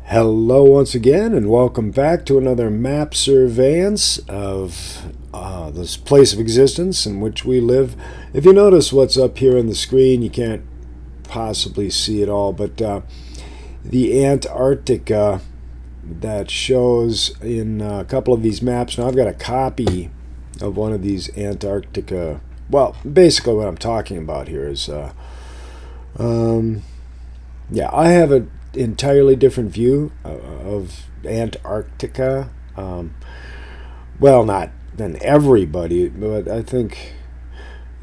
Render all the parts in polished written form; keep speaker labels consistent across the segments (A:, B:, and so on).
A: Hello once again, and welcome back to another map surveillance of this place of existence in which we live. If you notice what's up here on the screen, you can't possibly see it all, but the Antarctica that shows in a couple of these maps. Now I've got a copy of one of these Antarctica. Well, basically what I'm talking about here is, yeah, I have an entirely different view of Antarctica. Well, not than everybody, but I think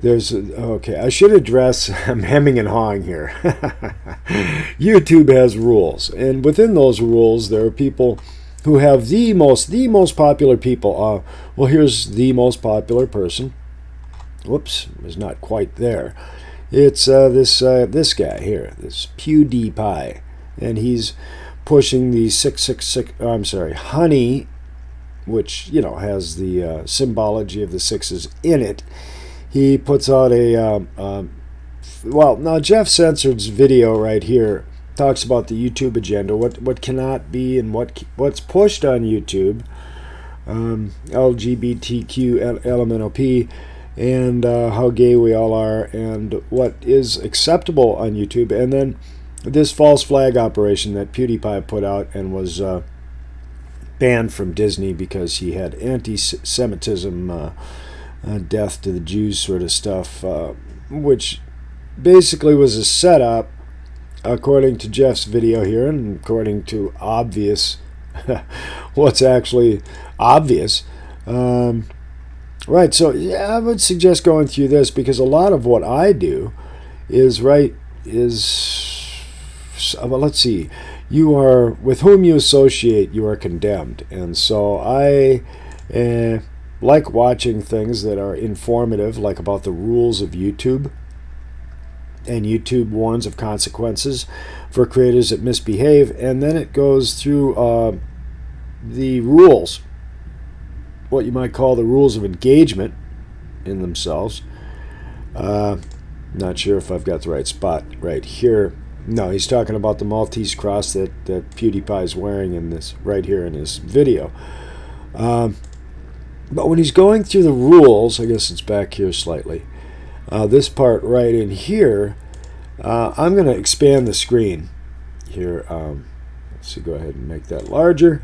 A: okay, I should address, I'm hemming and hawing here. YouTube has rules, and within those rules there are people who have the most popular people. Well, here's the most popular person. Whoops, was not quite there. It's this guy here, this PewDiePie, and he's pushing the 666. I'm sorry, honey, which has the symbology of the sixes in it. He puts out a well, now Jef Censored's video right here talks about the YouTube agenda, what cannot be and what's pushed on YouTube, LGBTQ, LMNOP, and how gay we all are, and what is acceptable on YouTube, and then this false flag operation that PewDiePie put out and was banned from Disney because he had anti-Semitism, death to the Jews sort of stuff, which basically was a setup, according to Jeff's video here, and according to obvious, what's actually obvious. Right, so yeah, I would suggest going through this, because a lot of what I do is well, let's see, you are, with whom you associate, you are condemned. And so I like watching things that are informative, like about the rules of YouTube. And YouTube warns of consequences for creators that misbehave, and then it goes through the rules, what you might call the rules of engagement in themselves. Not sure if I've got the right spot right here. No, he's talking about the Maltese cross that PewDiePie is wearing in this right here in his video. But when he's going through the rules, I guess it's back here slightly. This part right in here, I'm going to expand the screen here. Let's see, go ahead and make that larger,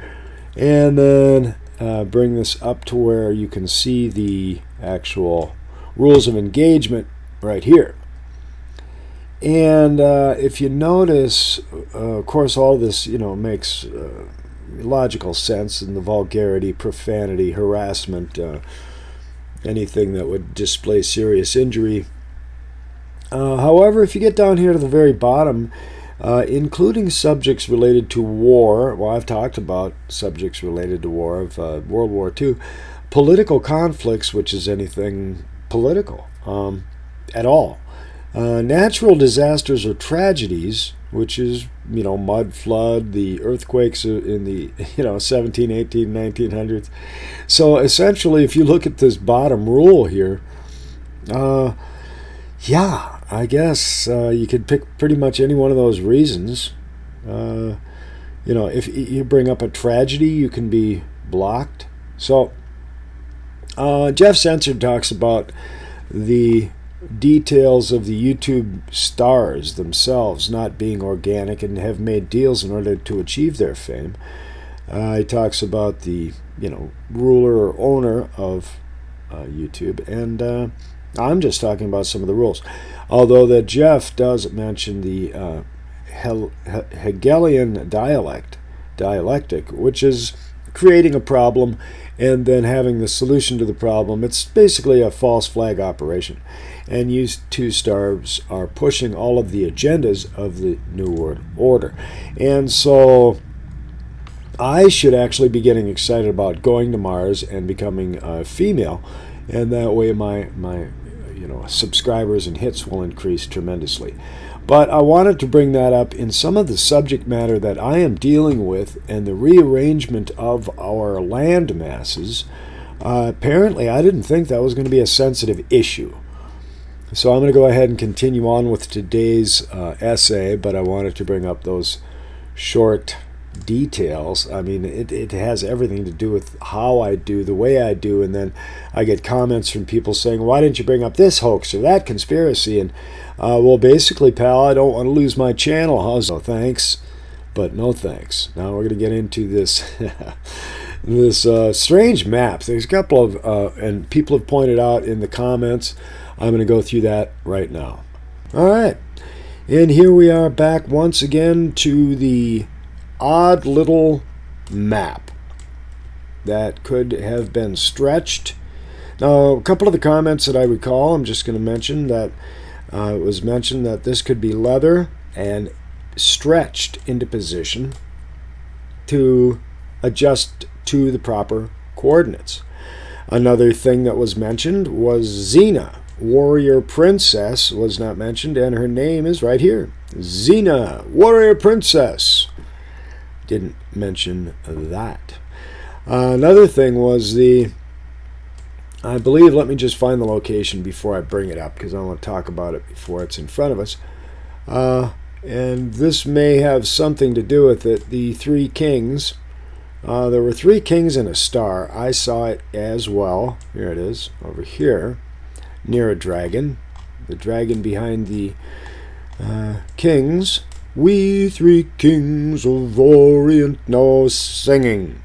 A: and then bring this up to where you can see the actual rules of engagement right here. And if you notice, of course, all this makes logical sense in the vulgarity, profanity, harassment, anything that would display serious injury. However, if you get down here to the very bottom, including subjects related to war, well, I've talked about subjects related to war of World War II, political conflicts, which is anything political at all, natural disasters or tragedies, which is mud flood, the earthquakes in the 17, 18, 1900s. So essentially, if you look at this bottom rule here, yeah, I guess you could pick pretty much any one of those reasons. If you bring up a tragedy, you can be blocked. So Jef Censored talks about the details of the YouTube stars themselves not being organic and have made deals in order to achieve their fame. He talks about the ruler or owner of YouTube, and I'm just talking about some of the rules, although that Jeff does mention the Hegelian dialectic, which is creating a problem and then having the solution to the problem. It's basically a false flag operation, and you two stars are pushing all of the agendas of the New World Order. And so I should actually be getting excited about going to Mars and becoming a female, and that way my subscribers and hits will increase tremendously. But I wanted to bring that up in some of the subject matter that I am dealing with, and the rearrangement of our land masses. Apparently, I didn't think that was going to be a sensitive issue. So I'm going to go ahead and continue on with today's essay, but I wanted to bring up those short details. I mean, it has everything to do with how I do, the way I do, and then I get comments from people saying, why didn't you bring up this hoax or that conspiracy? And well, basically, pal, I don't want to lose my channel. How's no thanks, but no thanks. Now we're going to get into this this strange map. There's a couple of and people have pointed out in the comments. I'm going to go through that right now. All right, and here we are back once again to the odd little map that could have been stretched. Now, a couple of the comments that I recall, I'm just going to mention that it was mentioned that this could be leather and stretched into position to adjust to the proper coordinates. Another thing that was mentioned was Xena, warrior princess, was not mentioned, and her name is right here. Xena, warrior princess. Didn't mention that. Another thing was I believe, let me just find the location before I bring it up, because I want to talk about it before it's in front of us. And this may have something to do with it. The three kings. There were three kings and a star. I saw it as well. Here it is, over here, near a dragon. The dragon behind the kings. We three kings of Orient now singing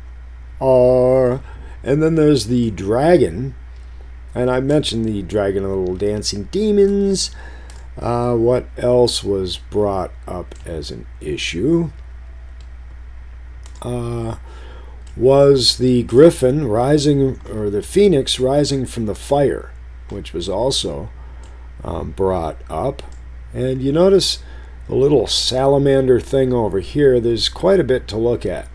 A: are. And then there's the dragon. And I mentioned the dragon and the little dancing demons. What else was brought up as an issue? Was the griffin rising, or the phoenix rising from the fire, which was also brought up. And you notice the little salamander thing over here. There's quite a bit to look at.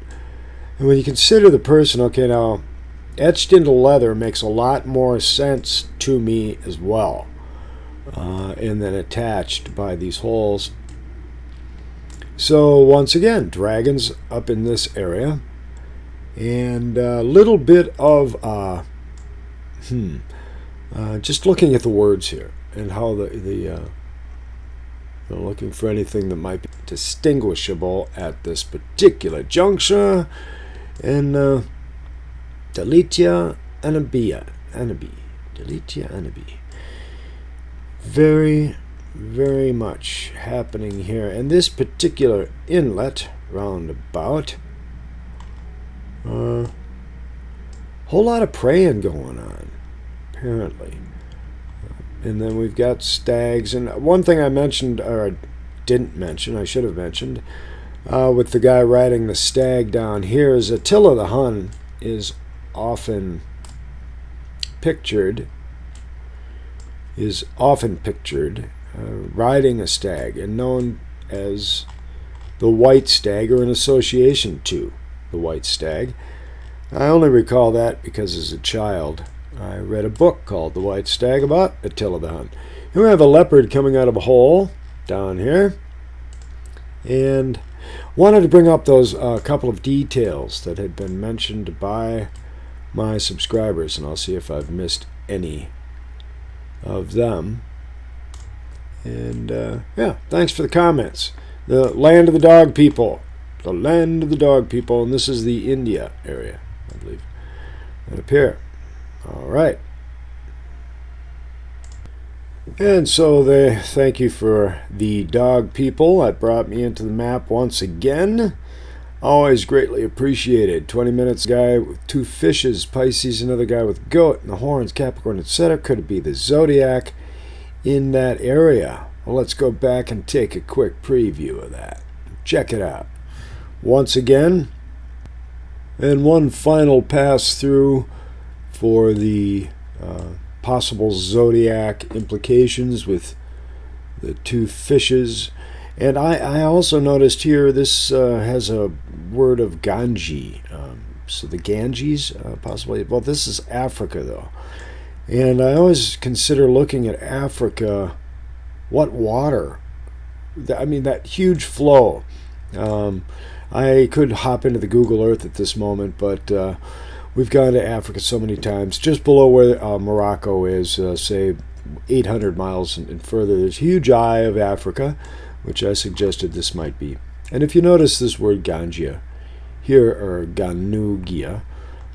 A: And when you consider the person, okay, now etched into leather makes a lot more sense to me as well. And then attached by these holes. So once again, dragons up in this area. And a little bit of, just looking at the words here and how they're looking for anything that might be distinguishable at this particular juncture. And Delitia Anabi. Delitia Anabi. Very, very much happening here. And this particular inlet, roundabout, whole lot of praying going on, apparently. And then we've got stags. And one thing I mentioned, or I didn't mention, I should have mentioned, with the guy riding the stag down here, is Attila the Hun is often pictured, riding a stag, and known as the white stag, or in association to the white stag. I only recall that because as a child I read a book called The White Stag about Attila the Hun. Here we have a leopard coming out of a hole down here, and wanted to bring up those couple of details that had been mentioned by my subscribers, and I'll see if I've missed any of them. And yeah, thanks for the comments. The land of the dog people. The land of the dog people, and this is the India area, I believe. And up here. All right. And so thank you for the dog people. That brought me into the map once again. Always greatly appreciated. 20 minutes, guy with two fishes, Pisces, another guy with goat and the horns, Capricorn, etc. Could it be the zodiac in that area? Well, let's go back and take a quick preview of that. Check it out. Once again, and one final pass through for the possible zodiac implications with the two fishes. And I also noticed here this has a word of Ganges. So the Ganges, possibly. Well, this is Africa, though. And I always consider looking at Africa, what water? I mean, that huge flow. I could hop into the Google Earth at this moment, but we've gone to Africa so many times. Just below where Morocco is, say 800 miles and further, there's a huge eye of Africa, which I suggested this might be. And if you notice this word Ganja here are Ganugia.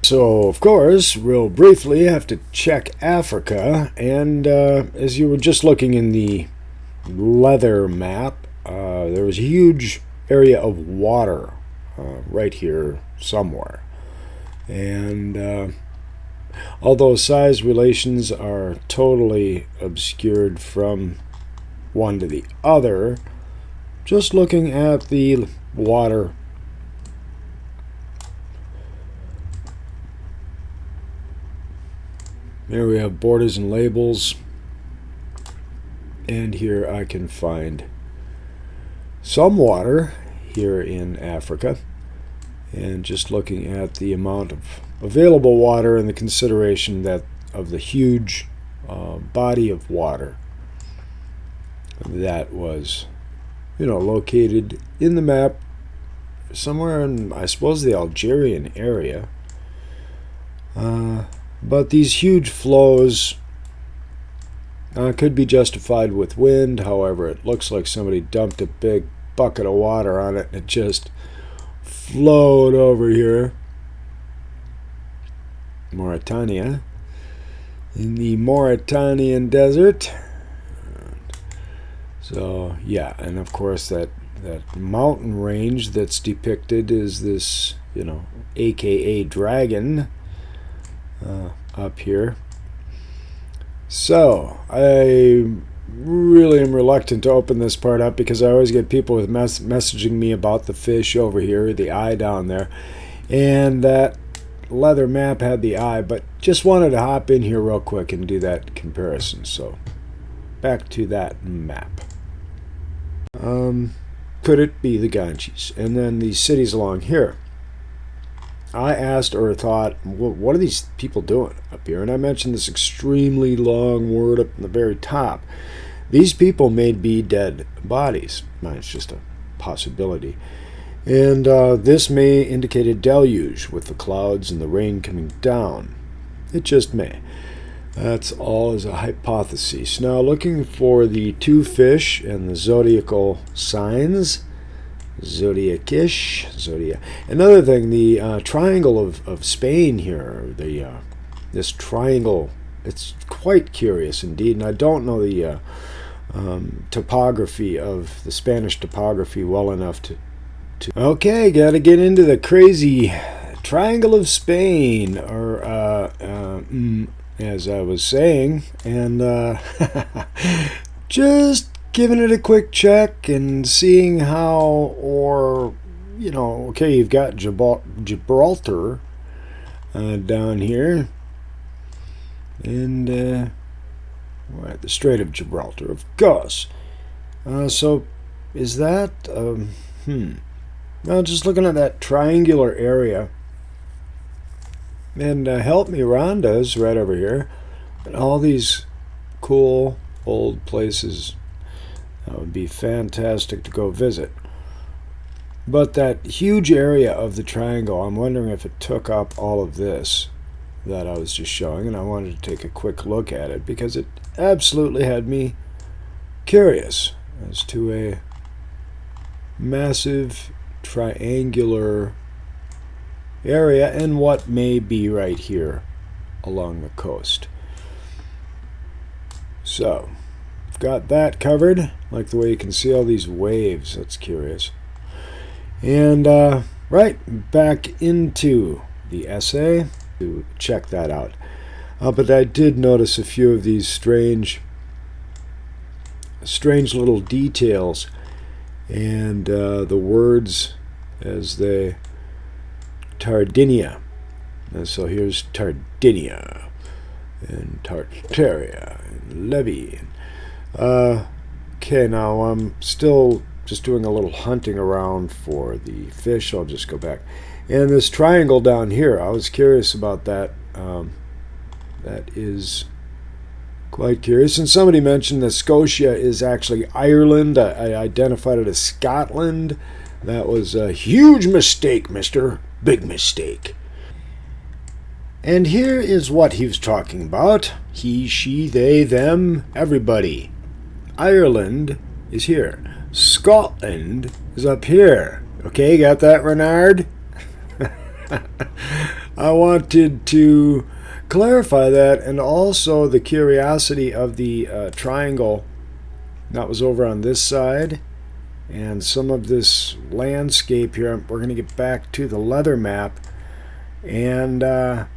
A: So, of course, real briefly, I have to check Africa. And as you were just looking in the leather map, there was a huge area of water right here somewhere. And although size relations are totally obscured from one to the other, just looking at the water, there we have borders and labels, and here I can find some water here in Africa, and just looking at the amount of available water and the consideration that of the huge body of water that was, located in the map somewhere in, I suppose, the Algerian area. But these huge flows could be justified with wind. However, it looks like somebody dumped a big bucket of water on it and it just flowed over here. Mauritania, in the Mauritanian desert. So yeah, and of course that mountain range that's depicted is this, aka dragon up here. So I really am reluctant to open this part up because I always get people with messaging me about the fish over here, the eye down there, and that leather map had the eye, but just wanted to hop in here real quick and do that comparison. So back to that map. Could it be the Ganges? And then the cities along here. I asked or thought, what are these people doing up here? And I mentioned this extremely long word up in the very top. These people may be dead bodies. It's just a possibility. And this may indicate a deluge with the clouds and the rain coming down. It just may. That's all as a hypothesis. Now, looking for the two fish and the zodiacal signs. Zodiacish. Another thing, the triangle of Spain here, this triangle, it's quite curious indeed. And I don't know the topography of the Spanish topography well enough to okay, gotta get into the crazy triangle of Spain, or as I was saying, and just giving it a quick check and seeing how, or okay, you've got Gibraltar down here, and the Strait of Gibraltar, of course. So is that Well, just looking at that triangular area, and Help Me Rhonda's right over here, and all these cool old places that would be fantastic to go visit. But that huge area of the triangle, I'm wondering if it took up all of this that I was just showing, and I wanted to take a quick look at it because it absolutely had me curious as to a massive triangular area and what may be right here along the coast. So, got that covered. Like the way you can see all these waves. That's curious. And right back into the essay to check that out. But I did notice a few of these strange little details, and the words as they Tardinia. And so here's Tardinia and Tartaria and Levy. Okay, now I'm still just doing a little hunting around for the fish. I'll just go back. And this triangle down here, I was curious about that. That is quite curious. And somebody mentioned that Scotia is actually Ireland. I identified it as Scotland. That was a huge mistake, mister. Big mistake. And here is what he was talking about. He, she, they, them, everybody. Ireland is here. Scotland is up here. Okay, got that, Reynard? I wanted to clarify that, and also the curiosity of the triangle that was over on this side, and some of this landscape here. We're going to get back to the leather map. And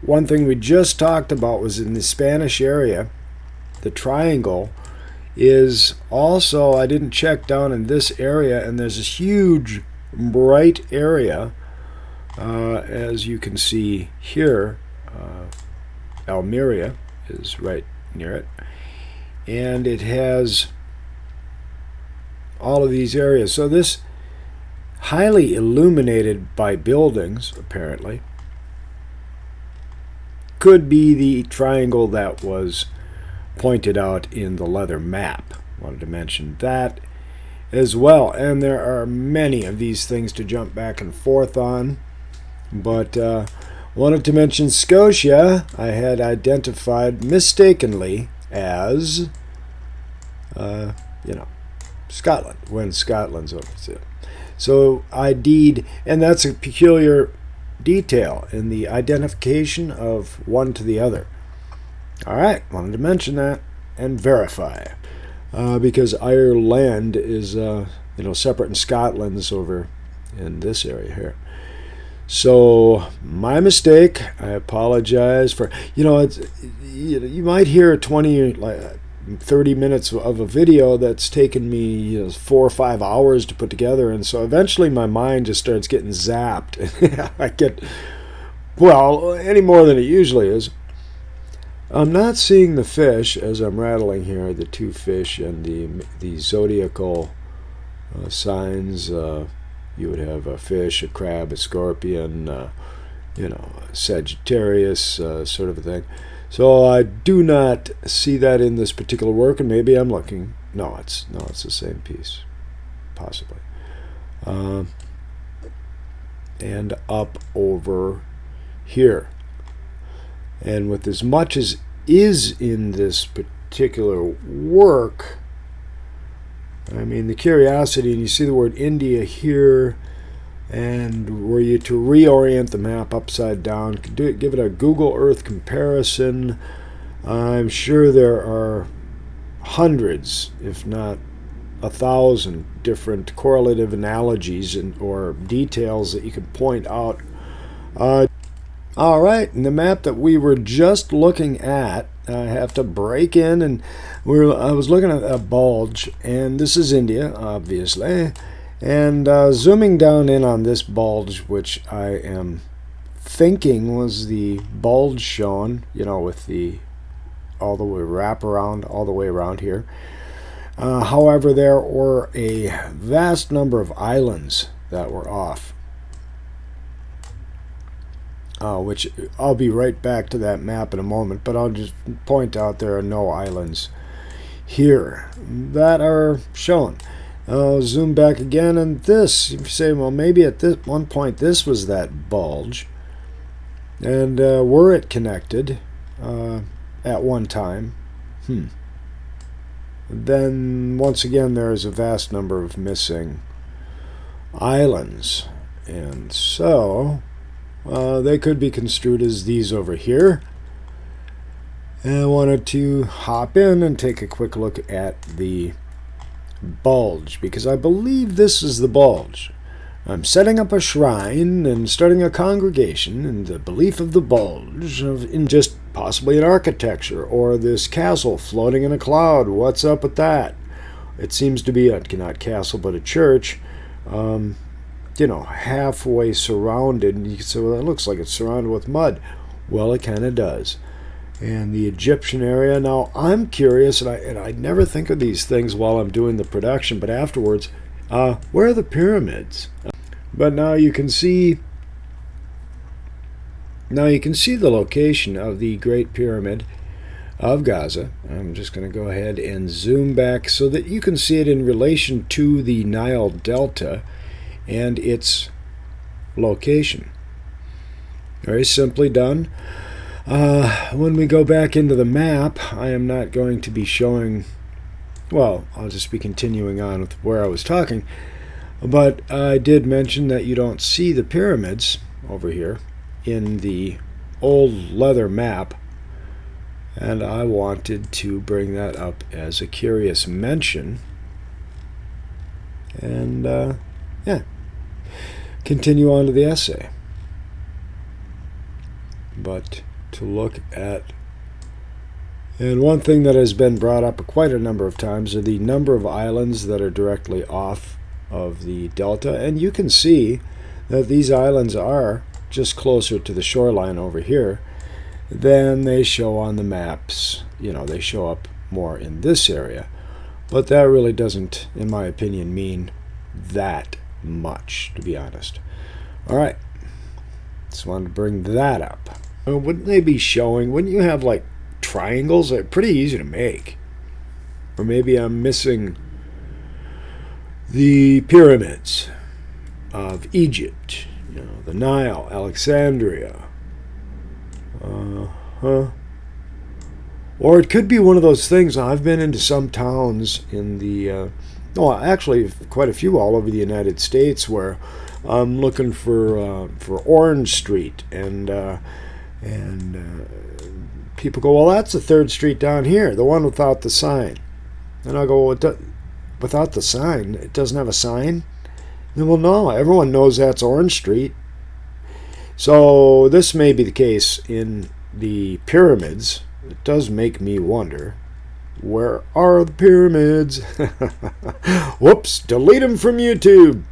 A: one thing we just talked about was in the Spanish area, the triangle is also, I didn't check down in this area, and there's this huge bright area, as you can see here. Almeria is right near it, and it has all of these areas. So this highly illuminated by buildings, apparently, could be the triangle that was pointed out in the leather map. Wanted to mention that as well. And there are many of these things to jump back and forth on, but wanted to mention Scotia. I had identified mistakenly as Scotland, when Scotland's over there. So ID'd, and that's a peculiar detail in the identification of one to the other. All right, wanted to mention that and verify, because Ireland is separate, and Scotland's over in this area here. So my mistake. I apologize for you might hear 30 minutes of a video that's taken me 4 or 5 hours to put together, and so eventually my mind just starts getting zapped. I get, well, any more than it usually is. I'm not seeing the fish as I'm rattling here, the two fish and the zodiacal signs. You would have a fish, a crab, a scorpion, Sagittarius, sort of a thing. So I do not see that in this particular work, and maybe I'm looking. No, it's the same piece, possibly. And up over here. And with as much as is in this particular work, I mean, the curiosity, and you see the word India here, and were you to reorient the map upside down, give it a Google Earth comparison, I'm sure there are hundreds, if not 1,000, different correlative analogies or details that you can point out. All right, and the map that we were just looking at, I have to break in, and I was looking at a bulge, and this is India, obviously. And zooming down in on this bulge, which I am thinking was the bulge shown, with the all the way wraparound, all the way around here. However, there were a vast number of islands that were off, which I'll be right back to that map in a moment, but I'll just point out there are no islands here that are shown. I'll zoom back again, and this, if you say, well, maybe at this one point this was that bulge, and were it connected at one time, then once again there is a vast number of missing islands, and so they could be construed as these over here. And I wanted to hop in and take a quick look at the bulge, because I believe this is the bulge. I'm setting up a shrine and starting a congregation in the belief of the bulge, in just possibly an architecture, or this castle floating in a cloud. What's up with that? It seems to be not castle, but a church, halfway surrounded. And you can say, well, that looks like it's surrounded with mud. Well, it kind of does. And the Egyptian area. Now, I'm curious, and I never think of these things while I'm doing the production, but afterwards, where are the pyramids? But now you can see the location of the Great Pyramid of Gaza. I'm just going to go ahead and zoom back so that you can see it in relation to the Nile Delta and its location. Very simply done. When we go back into the map, I am not going to be showing, well, I'll just be continuing on with where I was talking, but I did mention that you don't see the pyramids over here. in the old leather map, and I wanted to bring that up as a curious mention. And yeah, continue on to the essay. But to look at, and one thing that has been brought up quite a number of times are the number of islands that are directly off of the delta, and you can see that these islands are just closer to the shoreline over here than they show on the maps. You know, they show up more in this area, but that really doesn't, in my opinion, mean that much, to be honest. All right, just wanted to bring that up. Wouldn't they be showing, wouldn't you have like triangles? They're pretty easy to make. Or maybe I'm missing the pyramids of Egypt, you know, the Nile, Alexandria. Or it could be one of those things. I've been into some towns in the, actually quite a few all over the United States, where I'm looking for Orange Street, and people go, well, that's the 3rd Street down here, the one without the sign. And I go, well, without the sign? It doesn't have a sign? And, well, no, everyone knows that's Orange Street. So this may be the case in the pyramids. It does make me wonder, where are the pyramids? Whoops, delete them from YouTube.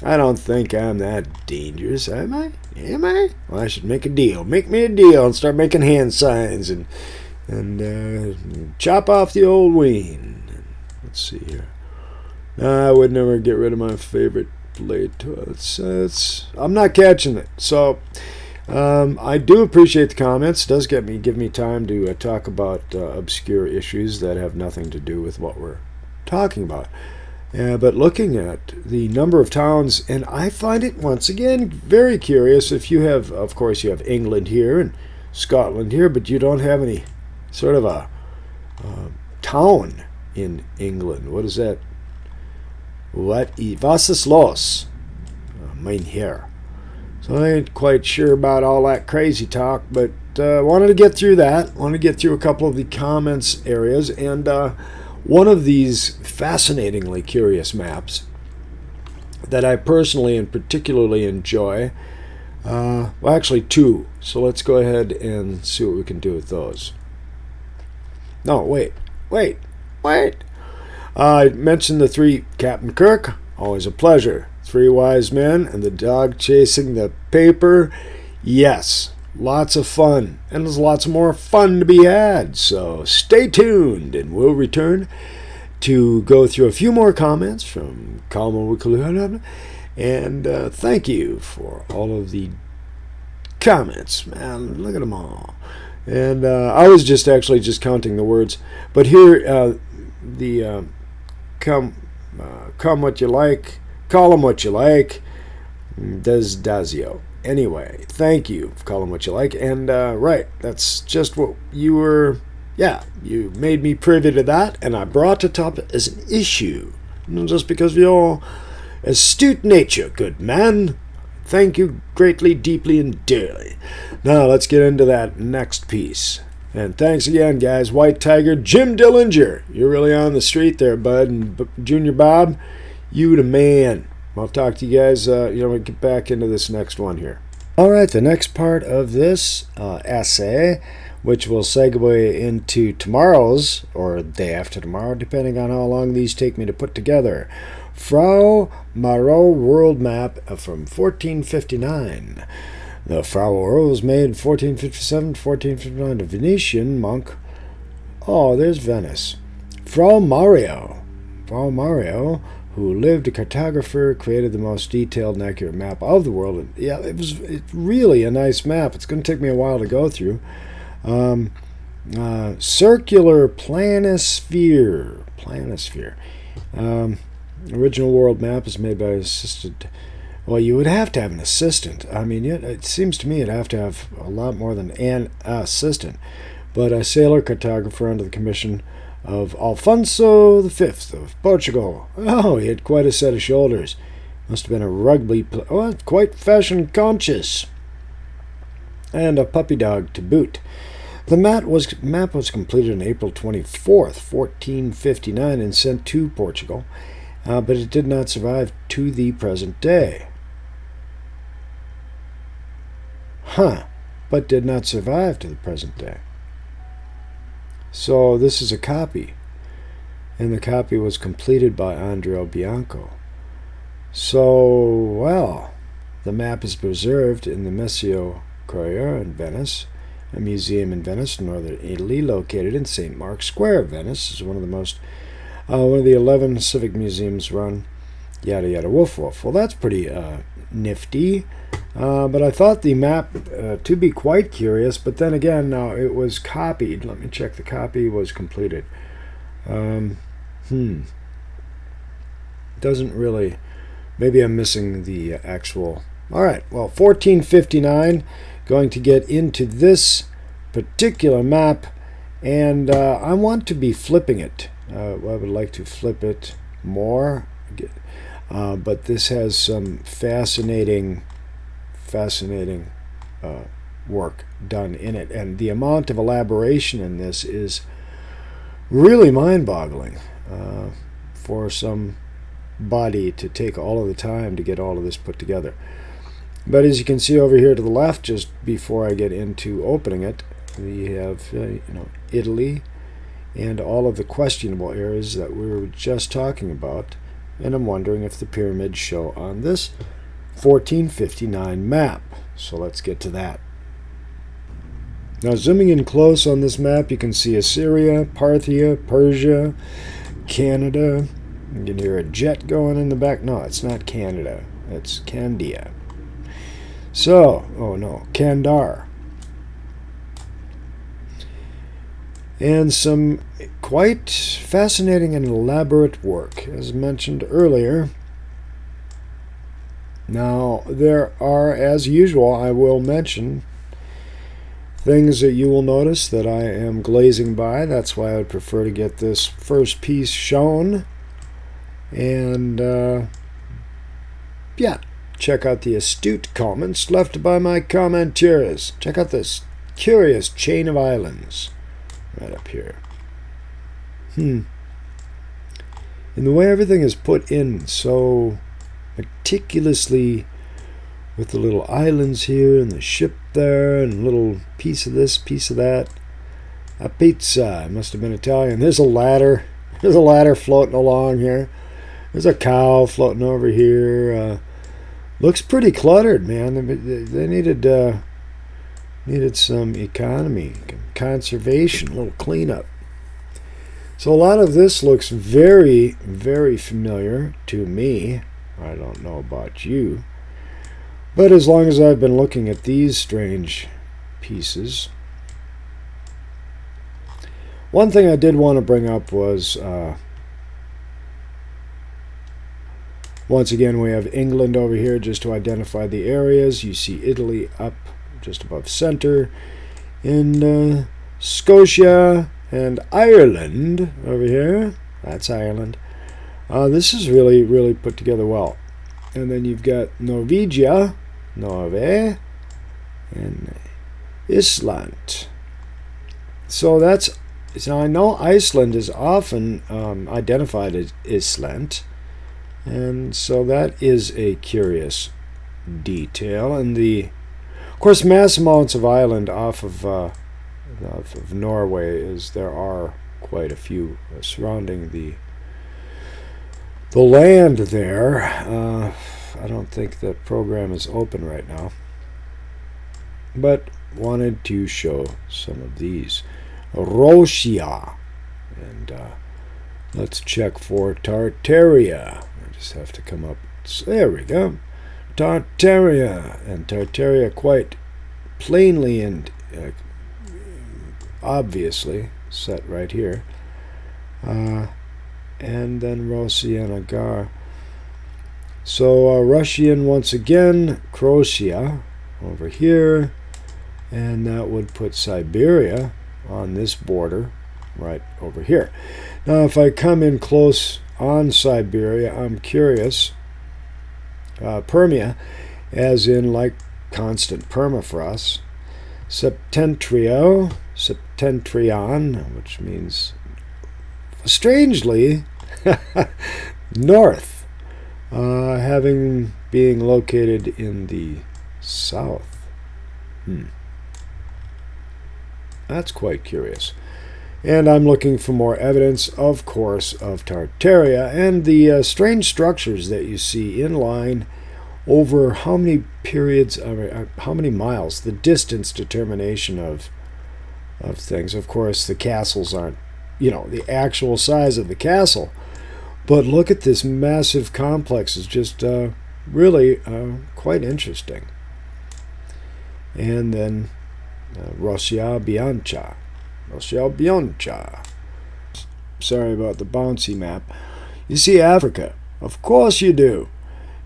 A: I don't think I'm that dangerous, am I? Am I? Well, I should make a deal. Make me a deal and start making hand signs and chop off the old wing. Let's see here. I would never get rid of my favorite blade tool. I'm not catching it. So I do appreciate the comments. It does give me time to talk about obscure issues that have nothing to do with what we're talking about. But looking at the number of towns, and I find it, once again, very curious. If you have, of course, you have England here and Scotland here, but you don't have any sort of a town in England. What is that? Was ist los? Mein Herr. So I ain't quite sure about all that crazy talk, but wanted to get through that. Wanted to get through a couple of the comments areas, and one of these fascinatingly curious maps that I personally and particularly enjoy, well, actually two. So let's go ahead and see what we can do with those. No, wait. I mentioned the 3 Captain Kirk. Always a pleasure. 3 wise men and the dog chasing the paper. Yes, lots of fun. And there's lots more fun to be had. So stay tuned, and we'll return to go through a few more comments from Kalma Wikaluna. And thank you for all of the comments. Man, look at them all. And I was just counting the words. But here, the come what you like, call them what you like, Dazio. Anyway, thank you for calling what you like. And right, that's just what you were, you made me privy to that, and I brought it up as an issue, just because of your astute nature, good man. Thank you greatly, deeply, and dearly. Now let's get into that next piece. And thanks again, guys. White Tiger, Jim Dillinger. You're really on the street there, bud. And Junior Bob, you the man. I'll talk to you guys, we'll get back into this next one here. All right, the next part of this essay, which will segue into tomorrow's, or day after tomorrow, depending on how long these take me to put together. Frau Marot World Map from 1459. The Frau Marot was made in 1457 to 1459. The Venetian monk. Oh, there's Venice. Frau Mario, who lived a cartographer, created the most detailed and accurate map of the world. And yeah, it's really a nice map. It's going to take me a while to go through. Circular planisphere. Original world map is made by assisted. Well, you would have to have an assistant. I mean, it seems to me you'd have to have a lot more than an assistant. But a sailor cartographer under the commission of Alfonso V of Portugal. Oh, he had quite a set of shoulders. Must have been a rugby player. Oh, quite fashion conscious. and a puppy dog to boot. The map was completed on April 24th, 1459, and sent to Portugal, but it did not survive to the present day. But did not survive to the present day. So this is a copy, and the copy was completed by Andrea Bianco. So, well, the map is preserved in the Museo Corriere in Venice, a museum in Venice, northern Italy, located in St. Mark's Square. Venice is one of the 11 civic museums run. Yada yada woof woof. Well, that's pretty nifty. But I thought the map to be quite curious, but then again, now it was copied. Let me check. The copy was completed. Doesn't really. Maybe I'm missing the actual. All right. Well, 1459. Going to get into this particular map, and I want to be flipping it. I would like to flip it more, but this has some fascinating work done in it, and the amount of elaboration in this is really mind-boggling for somebody to take all of the time to get all of this put together. But as you can see over here to the left, just before I get into opening it, we have Italy and all of the questionable areas that we were just talking about, and I'm wondering if the pyramids show on this 1459 map. So let's get to that. Now, zooming in close on this map, you can see Assyria, Parthia, Persia, Canada. You can hear a jet going in the back. No, it's not Canada. It's Candia. So, oh no, Kandar. And some quite fascinating and elaborate work, as mentioned earlier. Now, there are, as usual, I will mention things that you will notice that I am glazing by. That's why I would prefer to get this first piece shown. And, yeah, check out the astute comments left by my commenters. Check out this curious chain of islands right up here. And the way everything is put in so meticulously, with the little islands here and the ship there and a little piece of this, piece of that. A pizza. It must have been Italian. There's a ladder. There's a ladder floating along here. There's a cow floating over here. Looks pretty cluttered, man. They needed some economy, conservation, a little cleanup. So a lot of this looks very, very familiar to me. I don't know about you. But as long as I've been looking at these strange pieces. One thing I did want to bring up was, once again, we have England over here just to identify the areas. You see Italy up just above center. And Scotia and Ireland over here. That's Ireland. This is really, really put together well. And then you've got Norwegia, Norway, and Iceland. So I know Iceland is often identified as Iceland, and so that is a curious detail. And of course, mass amounts of island off of Norway, is there are quite a few surrounding the land there. I don't think the program is open right now, but wanted to show some of these. Russia, and let's check for Tartaria. I just have to come up. There we go. Tartaria, and Tartaria quite plainly and obviously set right here. And then Rossi and Agar. So Russian once again, Croatia over here, and that would put Siberia on this border right over here. Now if I come in close on Siberia, I'm curious. Permia, as in like constant permafrost. septentrion, which means, strangely, north, being located in the south. That's quite curious. And I'm looking for more evidence, of course, of Tartaria and the strange structures that you see in line over how many periods, how many miles, the distance determination of things. Of course, the castles aren't, the actual size of the castle. But look at this massive complex. It's just really quite interesting. And then Rosia Bianca. Sorry about the bouncy map. You see Africa. Of course you do.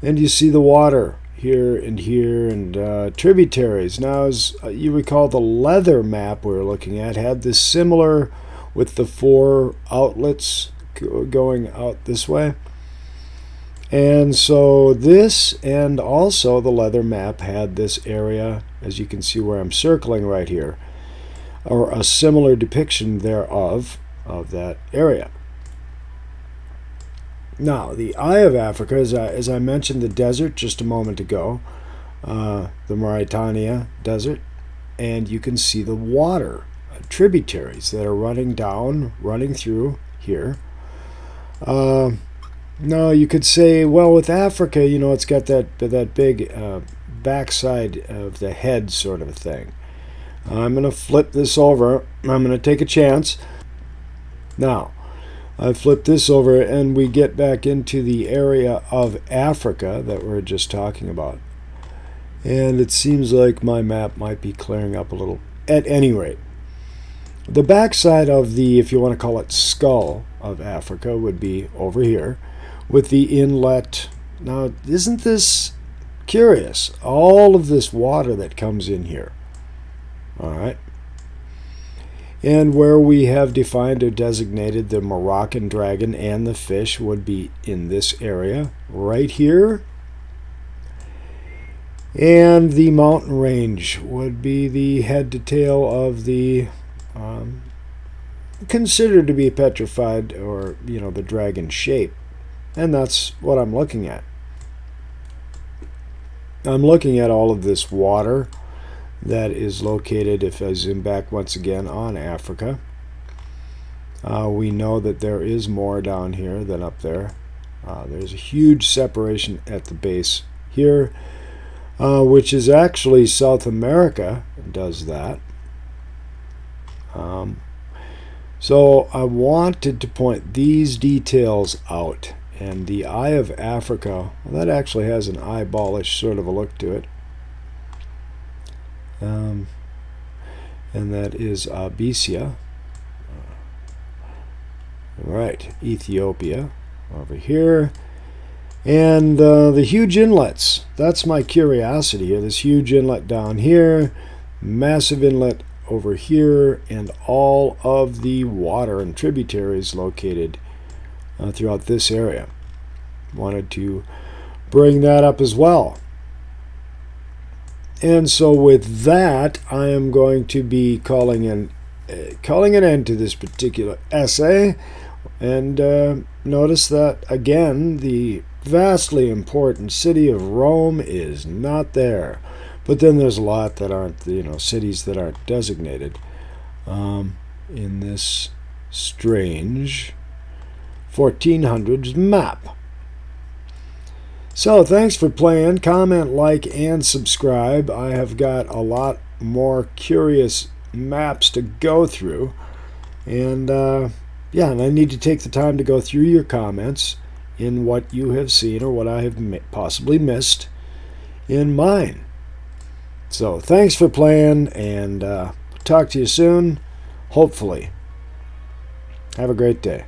A: And you see the water here and tributaries. Now, as you recall, the leather map we were looking at had this similar with the 4 outlets going out this way. And so this and also the leather map had this area, as you can see where I'm circling right here, or a similar depiction thereof of that area. Now, the Eye of Africa, as I mentioned, the desert just a moment ago, the Mauritania desert, and you can see the water tributaries that are running through here. Now, you could say, well, with Africa, it's got that big backside of the head sort of a thing. I'm going to flip this over. I'm going to take a chance. Now, I flip this over and we get back into the area of Africa that we were just talking about. And it seems like my map might be clearing up a little. At any rate, the backside of the, if you want to call it, skull of Africa would be over here with the inlet. Now, isn't this curious? All of this water that comes in here. All right. And where we have defined or designated the Moroccan dragon and the fish would be in this area right here. And the mountain range would be the head to tail of the considered to be petrified, or the dragon shape. And that's what I'm looking at. I'm looking at all of this water that is located, if I zoom back once again, on Africa. We know that there is more down here than up there. There's a huge separation at the base here, which is actually South America does that. So I wanted to point these details out. And the Eye of Africa, well, that actually has an eyeballish sort of a look to it. And that is Abysia. Right, Ethiopia over here. And the huge inlets. That's my curiosity here. This huge inlet down here, massive inlet over here, and all of the water and tributaries located throughout this area. Wanted to bring that up as well. And so with that, I am going to be calling an end to this particular essay. And notice that, again, the vastly important city of Rome is not there. But then there's a lot that aren't, cities that aren't designated in this strange 1400's map. So thanks for playing. Comment, like, and subscribe. I have got a lot more curious maps to go through. And and I need to take the time to go through your comments in what you have seen or what I have possibly missed in mine. So thanks for playing, and talk to you soon, hopefully. Have a great day.